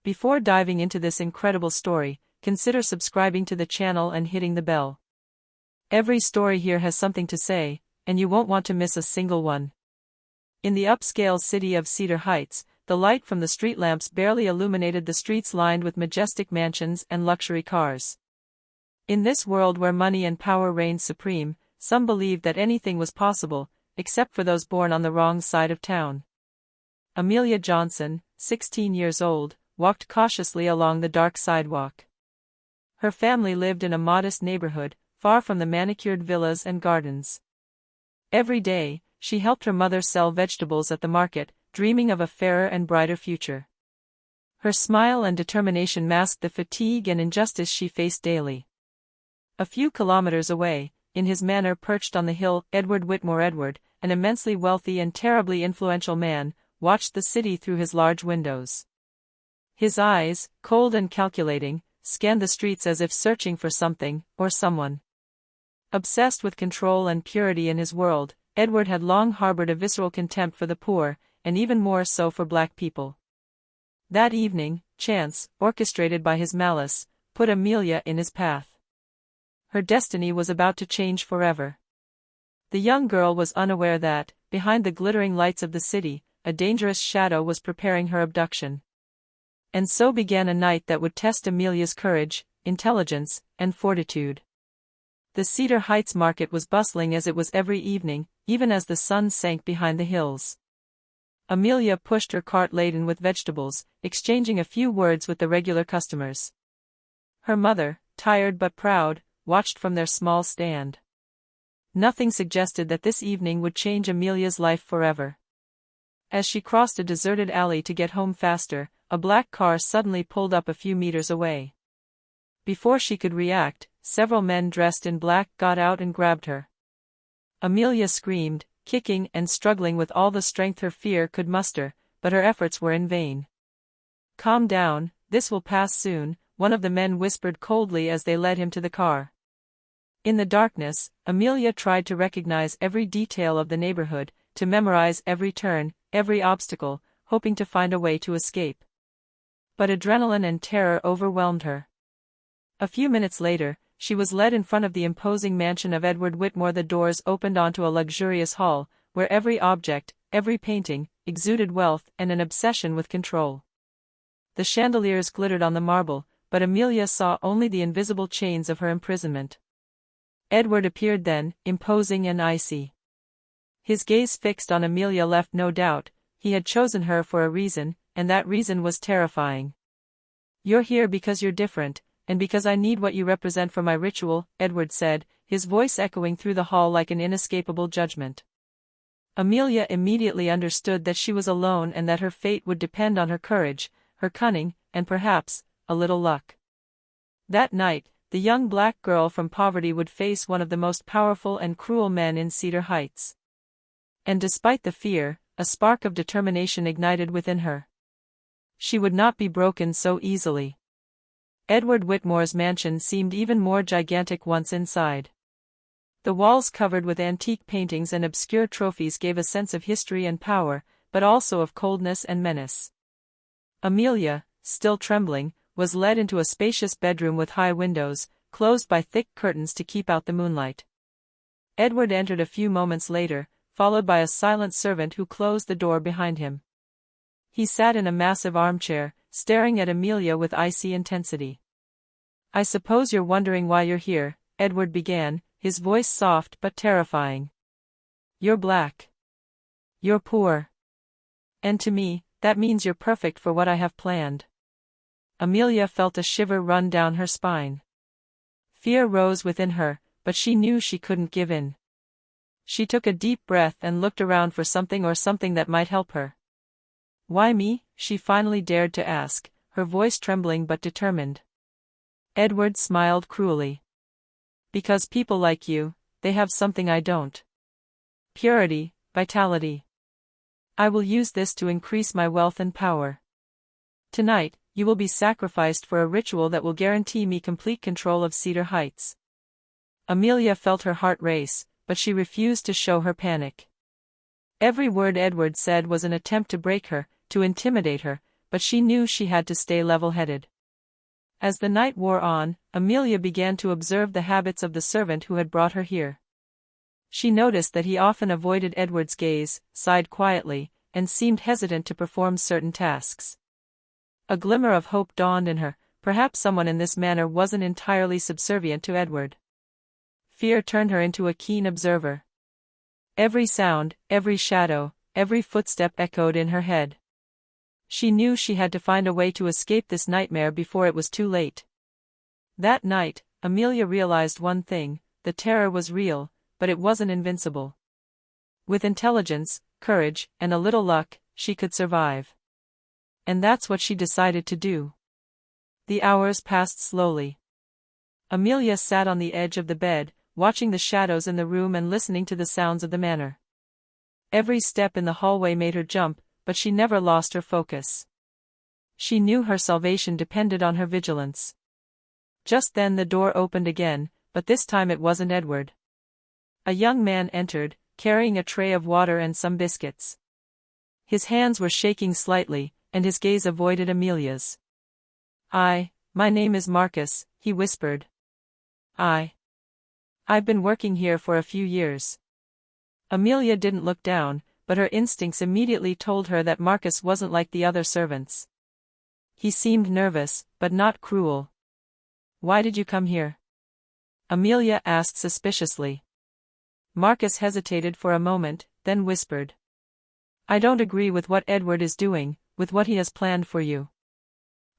Before diving into this incredible story, consider subscribing to the channel and hitting the bell. Every story here has something to say, and you won't want to miss a single one. In the upscale city of Cedar Heights, the light from the street lamps barely illuminated the streets lined with majestic mansions and luxury cars. In this world where money and power reigned supreme, some believed that anything was possible, except for those born on the wrong side of town. Amelia Johnson, 16 years old, walked cautiously along the dark sidewalk. Her family lived in a modest neighborhood, far from the manicured villas and gardens. Every day, she helped her mother sell vegetables at the market, dreaming of a fairer and brighter future. Her smile and determination masked the fatigue and injustice she faced daily. A few kilometers away, in his manor perched on the hill, Edward Whitmore Edward, an immensely wealthy and terribly influential man, watched the city through his large windows. His eyes, cold and calculating, scanned the streets as if searching for something, or someone. Obsessed with control and purity in his world, Edward had long harbored a visceral contempt for the poor, and even more so for black people. That evening, chance, orchestrated by his malice, put Amelia in his path. Her destiny was about to change forever. The young girl was unaware that, behind the glittering lights of the city, a dangerous shadow was preparing her abduction. And so began a night that would test Amelia's courage, intelligence, and fortitude. The Cedar Heights market was bustling as it was every evening, even as the sun sank behind the hills. Amelia pushed her cart laden with vegetables, exchanging a few words with the regular customers. Her mother, tired but proud, watched from their small stand. Nothing suggested that this evening would change Amelia's life forever. As she crossed a deserted alley to get home faster, a black car suddenly pulled up a few meters away. Before she could react, several men dressed in black got out and grabbed her. Amelia screamed, kicking and struggling with all the strength her fear could muster, but her efforts were in vain. "Calm down, this will pass soon," one of the men whispered coldly as they led him to the car. In the darkness, Amelia tried to recognize every detail of the neighborhood, to memorize every turn, every obstacle, hoping to find a way to escape. But adrenaline and terror overwhelmed her. A few minutes later, she was led in front of the imposing mansion of Edward Whitmore. The doors opened onto a luxurious hall, where every object, every painting, exuded wealth and an obsession with control. The chandeliers glittered on the marble, but Amelia saw only the invisible chains of her imprisonment. Edward appeared then, imposing and icy. His gaze fixed on Amelia left no doubt, he had chosen her for a reason, and that reason was terrifying. "You're here because you're different, and because I need what you represent for my ritual," Edward said, his voice echoing through the hall like an inescapable judgment. Amelia immediately understood that she was alone and that her fate would depend on her courage, her cunning, and perhaps, a little luck. That night, the young black girl from poverty would face one of the most powerful and cruel men in Cedar Heights. And despite the fear, a spark of determination ignited within her. She would not be broken so easily. Edward Whitmore's mansion seemed even more gigantic once inside. The walls covered with antique paintings and obscure trophies gave a sense of history and power, but also of coldness and menace. Amelia, still trembling, was led into a spacious bedroom with high windows, closed by thick curtains to keep out the moonlight. Edward entered a few moments later, followed by a silent servant who closed the door behind him. He sat in a massive armchair, staring at Amelia with icy intensity. "I suppose you're wondering why you're here," Edward began, his voice soft but terrifying. "You're black. You're poor. And to me, that means you're perfect for what I have planned." Amelia felt a shiver run down her spine. Fear rose within her, but she knew she couldn't give in. She took a deep breath and looked around for something or something that might help her. "Why me?" she finally dared to ask, her voice trembling but determined. Edward smiled cruelly. "Because people like you, they have something I don't. Purity, vitality. I will use this to increase my wealth and power. Tonight, you will be sacrificed for a ritual that will guarantee me complete control of Cedar Heights." Amelia felt her heart race, but she refused to show her panic. Every word Edward said was an attempt to break her, to intimidate her, but she knew she had to stay level-headed. As the night wore on, Amelia began to observe the habits of the servant who had brought her here. She noticed that he often avoided Edward's gaze, sighed quietly, and seemed hesitant to perform certain tasks. A glimmer of hope dawned in her. Perhaps someone in this manner wasn't entirely subservient to Edward. Fear turned her into a keen observer. Every sound, every shadow, every footstep echoed in her head. She knew she had to find a way to escape this nightmare before it was too late. That night, Amelia realized one thing: the terror was real, but it wasn't invincible. With intelligence, courage, and a little luck, she could survive. And that's what she decided to do. The hours passed slowly. Amelia sat on the edge of the bed, watching the shadows in the room and listening to the sounds of the manor. Every step in the hallway made her jump, but she never lost her focus. She knew her salvation depended on her vigilance. Just then the door opened again, but this time it wasn't Edward. A young man entered, carrying a tray of water and some biscuits. His hands were shaking slightly, and his gaze avoided Amelia's. My name is Marcus," he whispered. I've been working here for a few years." Amelia didn't look down, but her instincts immediately told her that Marcus wasn't like the other servants. He seemed nervous, but not cruel. "Why did you come here?" Amelia asked suspiciously. Marcus hesitated for a moment, then whispered. "I don't agree with what Edward is doing, with what he has planned for you.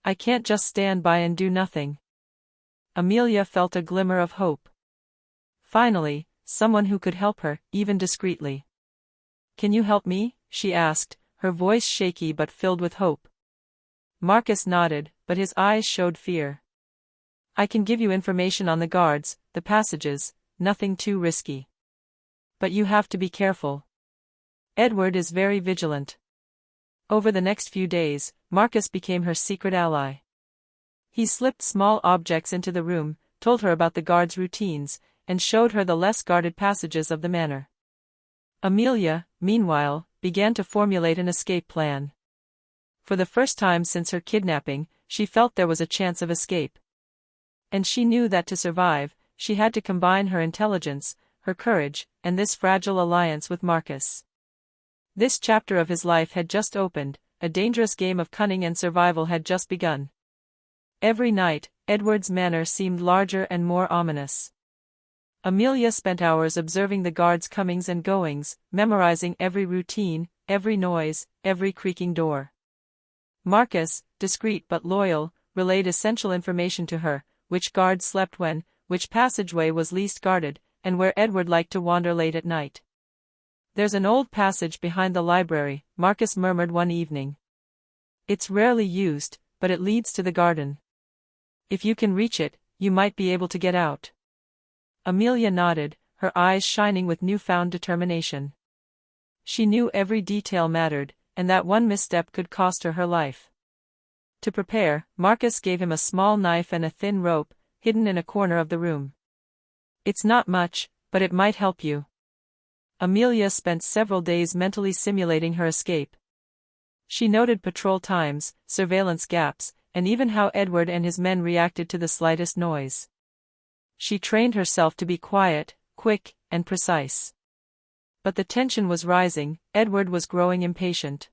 I can't just stand by and do nothing." Amelia felt a glimmer of hope. Finally, someone who could help her, even discreetly. "Can you help me?" she asked, her voice shaky but filled with hope. Marcus nodded, but his eyes showed fear. "I can give you information on the guards, the passages, nothing too risky. But you have to be careful. Edward is very vigilant." Over the next few days, Marcus became her secret ally. He slipped small objects into the room, told her about the guards' routines, and showed her the less guarded passages of the manor. Amelia, meanwhile, began to formulate an escape plan. For the first time since her kidnapping, she felt there was a chance of escape. And she knew that to survive, she had to combine her intelligence, her courage, and this fragile alliance with Marcus. This chapter of his life had just opened, a dangerous game of cunning and survival had just begun. Every night, Edward's manor seemed larger and more ominous. Amelia spent hours observing the guards' comings and goings, memorizing every routine, every noise, every creaking door. Marcus, discreet but loyal, relayed essential information to her: which guard slept when, which passageway was least guarded, and where Edward liked to wander late at night. "There's an old passage behind the library," Marcus murmured one evening. "It's rarely used, but it leads to the garden. If you can reach it, you might be able to get out." Amelia nodded, her eyes shining with newfound determination. She knew every detail mattered, and that one misstep could cost her her life. To prepare, Marcus gave him a small knife and a thin rope, hidden in a corner of the room. "It's not much, but it might help you." Amelia spent several days mentally simulating her escape. She noted patrol times, surveillance gaps, and even how Edward and his men reacted to the slightest noise. She trained herself to be quiet, quick, and precise. But the tension was rising. Edward was growing impatient.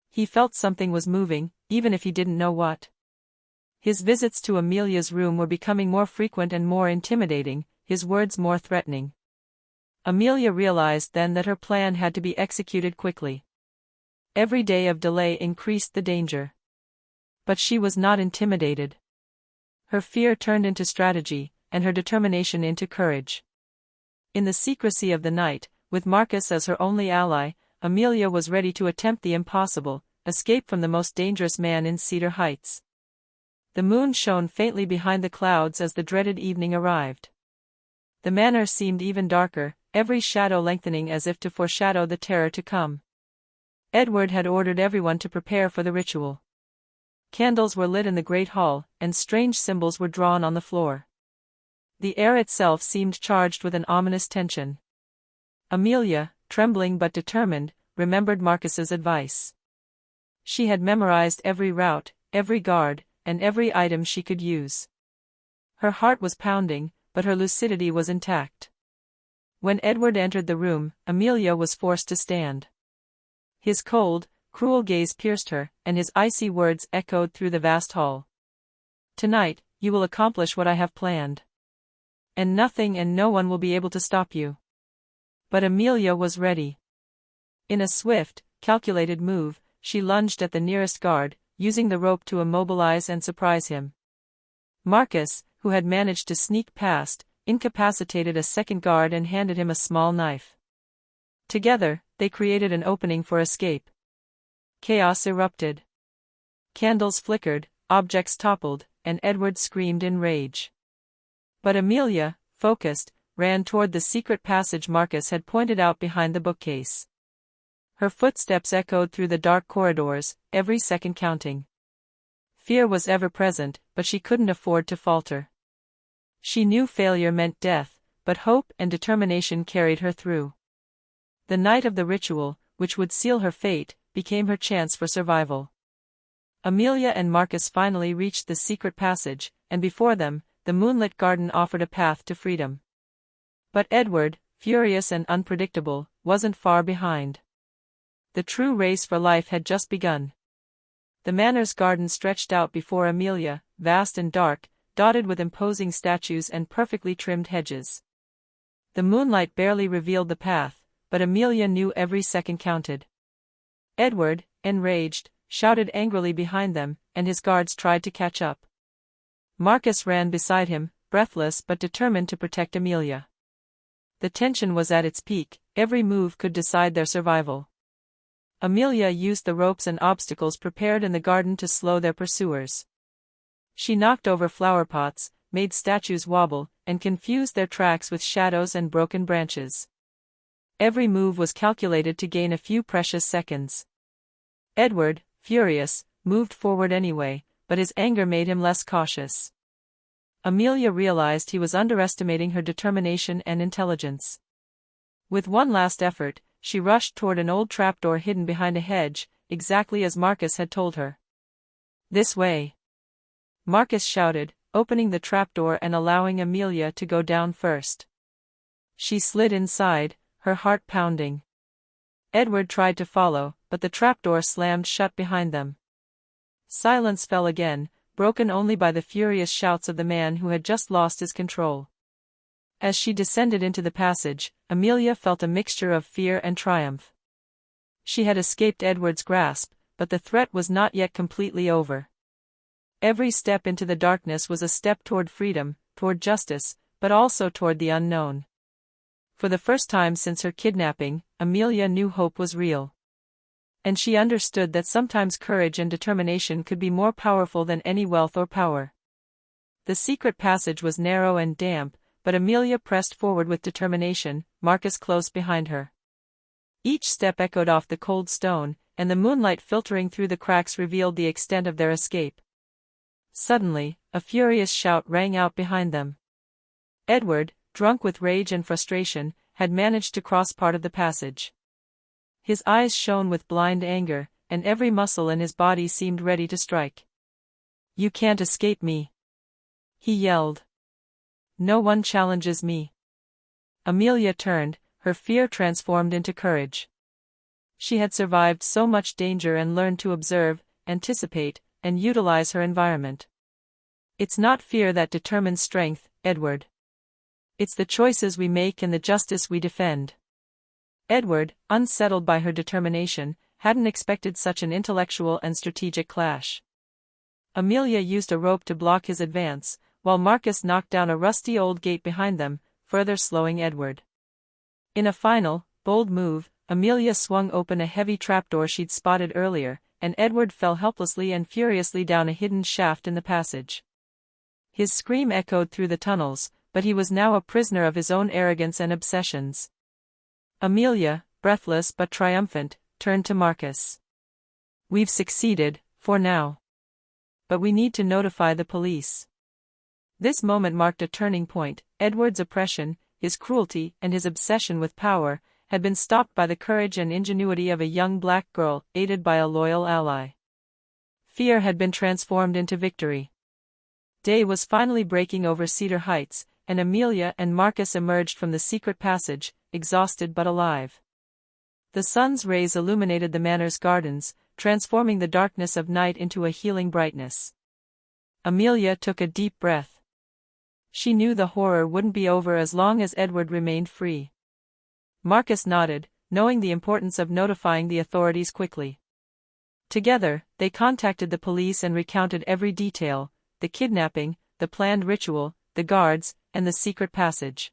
He felt something was moving, even if he didn't know what. His visits to Amelia's room were becoming more frequent and more intimidating, his words more threatening. Amelia realized then that her plan had to be executed quickly. Every day of delay increased the danger. But she was not intimidated. Her fear turned into strategy, and her determination into courage. In the secrecy of the night, with Marcus as her only ally, Amelia was ready to attempt the impossible: escape from the most dangerous man in Cedar Heights. The moon shone faintly behind the clouds as the dreaded evening arrived. The manor seemed even darker, every shadow lengthening as if to foreshadow the terror to come. Edward had ordered everyone to prepare for the ritual. Candles were lit in the great hall, and strange symbols were drawn on the floor. The air itself seemed charged with an ominous tension. Amelia, trembling but determined, remembered Marcus's advice. She had memorized every route, every guard, and every item she could use. Her heart was pounding, but her lucidity was intact. When Edward entered the room, Amelia was forced to stand. His cold, cruel gaze pierced her, and his icy words echoed through the vast hall. "Tonight, you will accomplish what I have planned. And nothing and no one will be able to stop you." But Amelia was ready. In a swift, calculated move, she lunged at the nearest guard, using the rope to immobilize and surprise him. Marcus, who had managed to sneak past, incapacitated a second guard and handed him a small knife. Together, they created an opening for escape. Chaos erupted. Candles flickered, objects toppled, and Edward screamed in rage. But Amelia, focused, ran toward the secret passage Marcus had pointed out behind the bookcase. Her footsteps echoed through the dark corridors, every second counting. Fear was ever present, but she couldn't afford to falter. She knew failure meant death, but hope and determination carried her through. The night of the ritual, which would seal her fate, became her chance for survival. Amelia and Marcus finally reached the secret passage, and before them, the moonlit garden offered a path to freedom. But Edward, furious and unpredictable, wasn't far behind. The true race for life had just begun. The manor's garden stretched out before Amelia, vast and dark, dotted with imposing statues and perfectly trimmed hedges. The moonlight barely revealed the path, but Amelia knew every second counted. Edward, enraged, shouted angrily behind them, and his guards tried to catch up. Marcus ran beside him, breathless but determined to protect Amelia. The tension was at its peak, every move could decide their survival. Amelia used the ropes and obstacles prepared in the garden to slow their pursuers. She knocked over flower pots, made statues wobble, and confused their tracks with shadows and broken branches. Every move was calculated to gain a few precious seconds. Edward, furious, moved forward anyway, but his anger made him less cautious. Amelia realized he was underestimating her determination and intelligence. With one last effort, she rushed toward an old trapdoor hidden behind a hedge, exactly as Marcus had told her. "This way!" Marcus shouted, opening the trapdoor and allowing Amelia to go down first. She slid inside, her heart pounding. Edward tried to follow, but the trapdoor slammed shut behind them. Silence fell again, broken only by the furious shouts of the man who had just lost his control. As she descended into the passage, Amelia felt a mixture of fear and triumph. She had escaped Edward's grasp, but the threat was not yet completely over. Every step into the darkness was a step toward freedom, toward justice, but also toward the unknown. For the first time since her kidnapping, Amelia knew hope was real. And she understood that sometimes courage and determination could be more powerful than any wealth or power. The secret passage was narrow and damp, but Amelia pressed forward with determination, Marcus close behind her. Each step echoed off the cold stone, and the moonlight filtering through the cracks revealed the extent of their escape. Suddenly, a furious shout rang out behind them. Edward, drunk with rage and frustration, had managed to cross part of the passage. His eyes shone with blind anger, and every muscle in his body seemed ready to strike. "You can't escape me!" he yelled. "No one challenges me." Amelia turned, her fear transformed into courage. She had survived so much danger and learned to observe, anticipate, and utilize her environment. It's not fear that determines strength, Edward. It's the choices we make and the justice we defend. Edward, unsettled by her determination, hadn't expected such an intellectual and strategic clash. Amelia used a rope to block his advance, while Marcus knocked down a rusty old gate behind them, further slowing Edward. In a final, bold move, Amelia swung open a heavy trapdoor she'd spotted earlier, and Edward fell helplessly and furiously down a hidden shaft in the passage. His scream echoed through the tunnels, but he was now a prisoner of his own arrogance and obsessions. Amelia, breathless but triumphant, turned to Marcus. "We've succeeded, for now. But we need to notify the police." This moment marked a turning point. Edward's oppression, his cruelty, and his obsession with power had been stopped by the courage and ingenuity of a young black girl, aided by a loyal ally. Fear had been transformed into victory. Day was finally breaking over Cedar Heights, and Amelia and Marcus emerged from the secret passage, exhausted but alive. The sun's rays illuminated the manor's gardens, transforming the darkness of night into a healing brightness. Amelia took a deep breath. She knew the horror wouldn't be over as long as Edward remained free. Marcus nodded, knowing the importance of notifying the authorities quickly. Together, they contacted the police and recounted every detail: the kidnapping, the planned ritual, the guards, and the secret passage.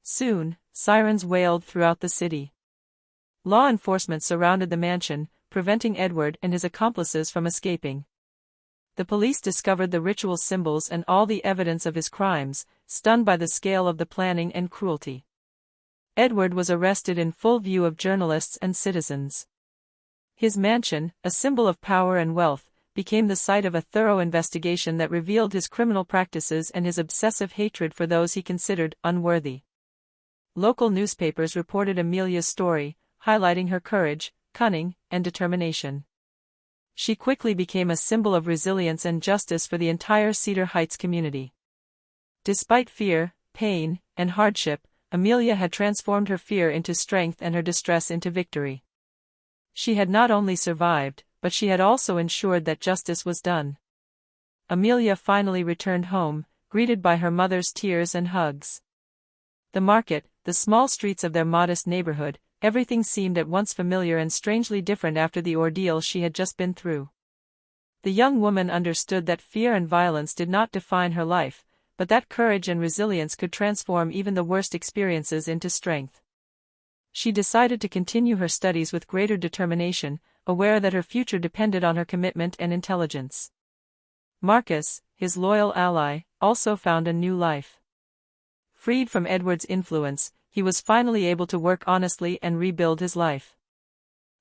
Soon, sirens wailed throughout the city. Law enforcement surrounded the mansion, preventing Edward and his accomplices from escaping. The police discovered the ritual symbols and all the evidence of his crimes, stunned by the scale of the planning and cruelty. Edward was arrested in full view of journalists and citizens. His mansion, a symbol of power and wealth, became the site of a thorough investigation that revealed his criminal practices and his obsessive hatred for those he considered unworthy. Local newspapers reported Amelia's story, highlighting her courage, cunning, and determination. She quickly became a symbol of resilience and justice for the entire Cedar Heights community. Despite fear, pain, and hardship, Amelia had transformed her fear into strength and her distress into victory. She had not only survived, but she had also ensured that justice was done. Amelia finally returned home, greeted by her mother's tears and hugs. The market, the small streets of their modest neighborhood, everything seemed at once familiar and strangely different after the ordeal she had just been through. The young woman understood that fear and violence did not define her life, but that courage and resilience could transform even the worst experiences into strength. She decided to continue her studies with greater determination, aware that her future depended on her commitment and intelligence. Marcus, his loyal ally, also found a new life. Freed from Edward's influence, he was finally able to work honestly and rebuild his life.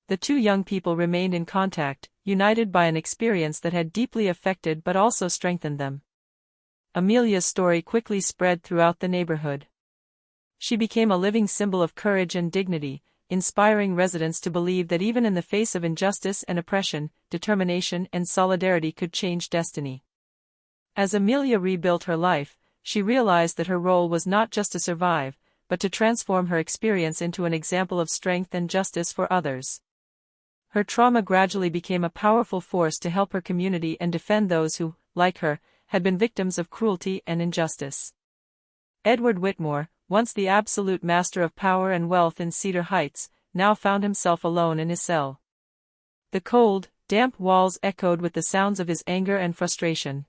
The two young people remained in contact, united by an experience that had deeply affected but also strengthened them. Amelia's story quickly spread throughout the neighborhood. She became a living symbol of courage and dignity, inspiring residents to believe that even in the face of injustice and oppression, determination and solidarity could change destiny. As Amelia rebuilt her life, she realized that her role was not just to survive, but to transform her experience into an example of strength and justice for others. Her trauma gradually became a powerful force to help her community and defend those who, like her, had been victims of cruelty and injustice. Edward Whitmore, once the absolute master of power and wealth in Cedar Heights, now found himself alone in his cell. The cold, damp walls echoed with the sounds of his anger and frustration.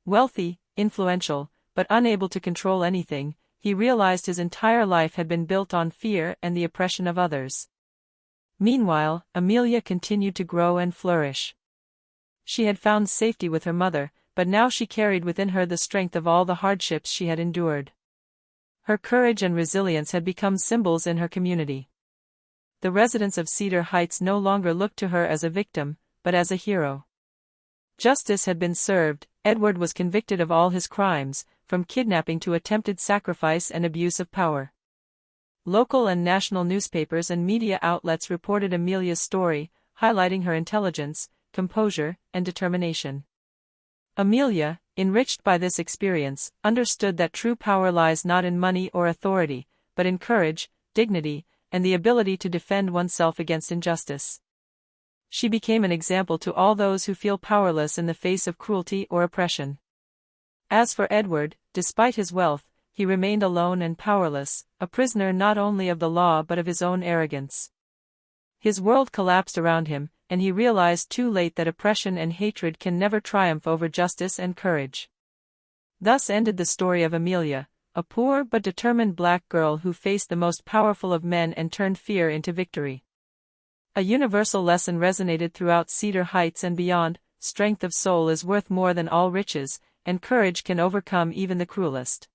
Wealthy, influential, but unable to control anything, he realized his entire life had been built on fear and the oppression of others. Meanwhile, Amelia continued to grow and flourish. She had found safety with her mother, but now she carried within her the strength of all the hardships she had endured. Her courage and resilience had become symbols in her community. The residents of Cedar Heights no longer looked to her as a victim, but as a hero. Justice had been served. Edward was convicted of all his crimes, from kidnapping to attempted sacrifice and abuse of power. Local and national newspapers and media outlets reported Amelia's story, highlighting her intelligence, composure, and determination. Amelia, enriched by this experience, understood that true power lies not in money or authority, but in courage, dignity, and the ability to defend oneself against injustice. She became an example to all those who feel powerless in the face of cruelty or oppression. As for Edward, despite his wealth, he remained alone and powerless, a prisoner not only of the law but of his own arrogance. His world collapsed around him, and he realized too late that oppression and hatred can never triumph over justice and courage. Thus ended the story of Amelia, a poor but determined black girl who faced the most powerful of men and turned fear into victory. A universal lesson resonated throughout Cedar Heights and beyond: strength of soul is worth more than all riches, and courage can overcome even the cruelest.